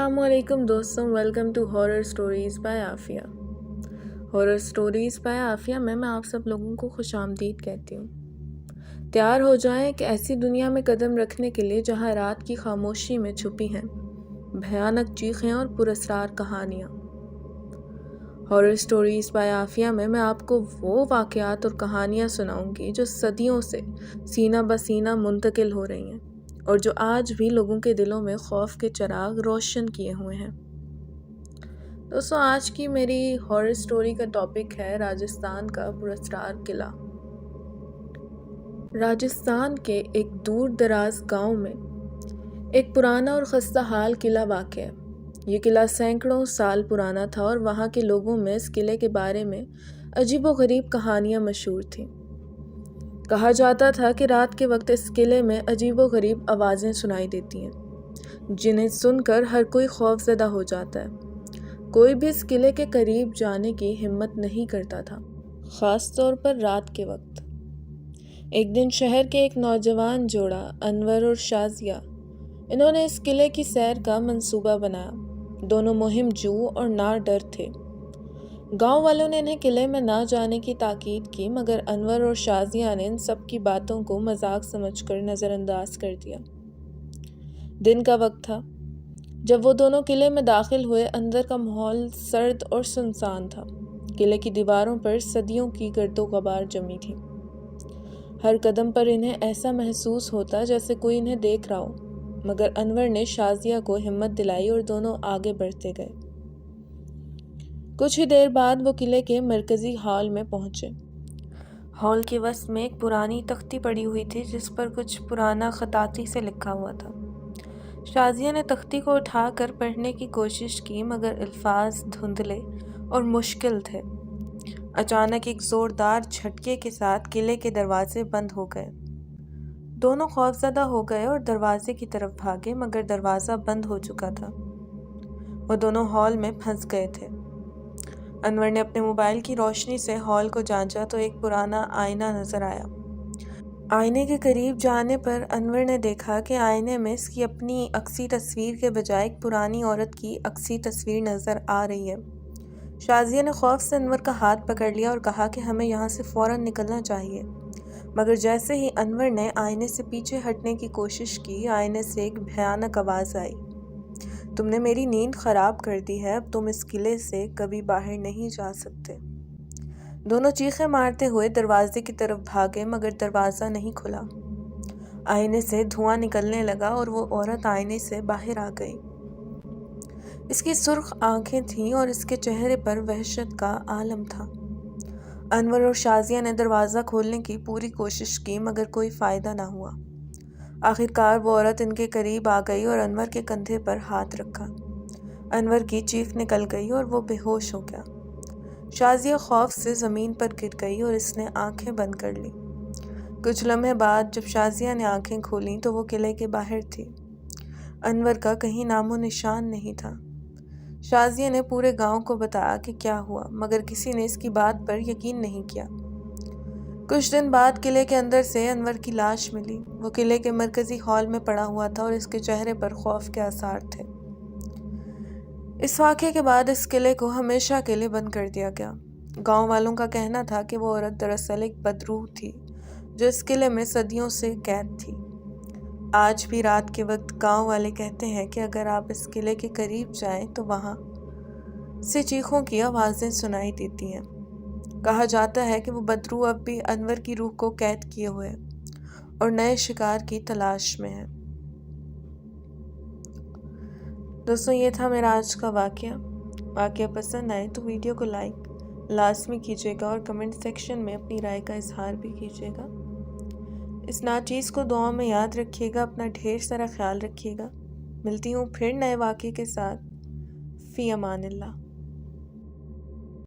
अस्सलामुअलैकुम दोस्तों, welcome to horror stories by Afiya. Horror stories by Afiya में मैं आप सब लोगों को खुशामदीद कहती हूँ। तैयार हो जाएं कि ऐसी दुनिया में कदम रखने के लिए जहाँ रात की खामोशी में छुपी हैं भयानक चीखें और पुरस्रार कहानियाँ। हॉरर स्टोरीज़ बाय आफिया में मैं आपको वो वाक़यात और कहानियाँ सुनाऊंगी जो सदियों से सीना बसीना मुंतकिल हो रही हैं और जो आज भी लोगों के दिलों में खौफ के चिराग रोशन किए हुए हैं। दोस्तों, आज की मेरी हॉरर स्टोरी का टॉपिक है राजस्थान का पुरस्कार किला। राजस्थान के एक दूर दराज गांव में एक पुराना और खस्ता हाल किला वाक़ है। ये किला सैकड़ों साल पुराना था और वहाँ के लोगों में इस किले के बारे में अजीबोगरीब कहानियाँ मशहूर थीं। कहा जाता था कि रात के वक्त इस किले में अजीबोगरीब आवाज़ें सुनाई देती हैं जिन्हें सुनकर हर कोई खौफज़दा हो जाता है। कोई भी इस किले के करीब जाने की हिम्मत नहीं करता था, ख़ास तौर पर रात के वक्त। एक दिन शहर के एक नौजवान जोड़ा अनवर और शाजिया, इन्होंने इस किले की सैर का मंसूबा बनाया। दोनों मुहिम जू और ना डर थे। गांव वालों ने इन्हें किले में ना जाने की ताकीद की, मगर अनवर और शाजिया ने इन सब की बातों को मजाक समझकर नज़रअंदाज कर दिया। दिन का वक्त था जब वो दोनों किले में दाखिल हुए। अंदर का माहौल सर्द और सुनसान था। किले की दीवारों पर सदियों की गर्दो गबार जमी थी। हर कदम पर इन्हें ऐसा महसूस होता जैसे कोई इन्हें देख रहा हो, मगर अनवर ने शाजिया को हिम्मत दिलाई और दोनों आगे बढ़ते गए। कुछ ही देर बाद वो किले के मरकजी हॉल में पहुंचे। हॉल के वस्त में एक पुरानी तख्ती पड़ी हुई थी जिस पर कुछ पुराना खताती से लिखा हुआ था। शाजिया ने तख्ती को उठाकर पढ़ने की कोशिश की, मगर अल्फाज धुंधले और मुश्किल थे। अचानक एक जोरदार झटके के साथ किले के दरवाजे बंद हो गए। दोनों खौफज़दा हो गए और दरवाजे की तरफ भागे, मगर दरवाज़ा बंद हो चुका था। वो दोनों हॉल में फंस गए थे। अनवर ने अपने मोबाइल की रोशनी से हॉल को जांचा तो एक पुराना आईना नजर आया। आईने के करीब जाने पर अनवर ने देखा कि आईने में इसकी अपनी अक्सी तस्वीर के बजाय एक पुरानी औरत की अक्सी तस्वीर नजर आ रही है। शाजिया ने खौफ से अनवर का हाथ पकड़ लिया और कहा कि हमें यहाँ से फौरन निकलना चाहिए, मगर जैसे ही अनवर ने आईने से पीछे हटने की कोशिश की, आईने से एक भयानक आवाज़ आई, तुमने मेरी नींद ख़राब कर दी है, अब तुम इस किले से कभी बाहर नहीं जा सकते। दोनों चीखें मारते हुए दरवाजे की तरफ भागे, मगर दरवाज़ा नहीं खुला। आईने से धुआं निकलने लगा और वो औरत आईने से बाहर आ गई। इसकी सुर्ख आंखें थीं और इसके चेहरे पर वहशत का आलम था। अनवर और शाजिया ने दरवाज़ा खोलने की पूरी कोशिश की, मगर कोई फ़ायदा ना हुआ। आखिरकार वो औरत इनके करीब आ गई और अनवर के कंधे पर हाथ रखा। अनवर की चीख निकल गई और वो बेहोश हो गया। शाजिया खौफ से ज़मीन पर गिर गई और इसने आंखें बंद कर ली। कुछ लम्हे बाद जब शाजिया ने आंखें खोलीं तो वो किले के बाहर थी। अनवर का कहीं नामो निशान नहीं था। शाजिया ने पूरे गांव को बताया कि क्या हुआ, मगर किसी ने इसकी बात पर यकीन नहीं किया। कुछ दिन बाद किले के अंदर से अनवर की लाश मिली। वो किले के मरकजी हॉल में पड़ा हुआ था और इसके चेहरे पर खौफ के आसार थे। इस वाक़े के बाद इस किले को हमेशा के लिए बंद कर दिया गया। गांव वालों का कहना था कि वो औरत दरअसल एक बदरूह थी जो इस किले में सदियों से कैद थी। आज भी रात के वक्त गांव वाले कहते हैं कि अगर आप इस किले के करीब जाएं तो वहाँ से चीखों की आवाज़ें सुनाई देती हैं। कहा जाता है कि वो बदरूह अब भी अनवर की रूह को कैद किए हुए और नए शिकार की तलाश में है। दोस्तों, ये था मेरा आज का वाक़या पसंद आए तो वीडियो को लाइक लाजमी कीजिएगा और कमेंट सेक्शन में अपनी राय का इजहार भी कीजिएगा। इस नाचीज़ को दुआ में याद रखिएगा। अपना ढेर सारा ख्याल रखिएगा। मिलती हूँ फिर नए वाक़े के साथ। फ़ी अमानिल्लाह।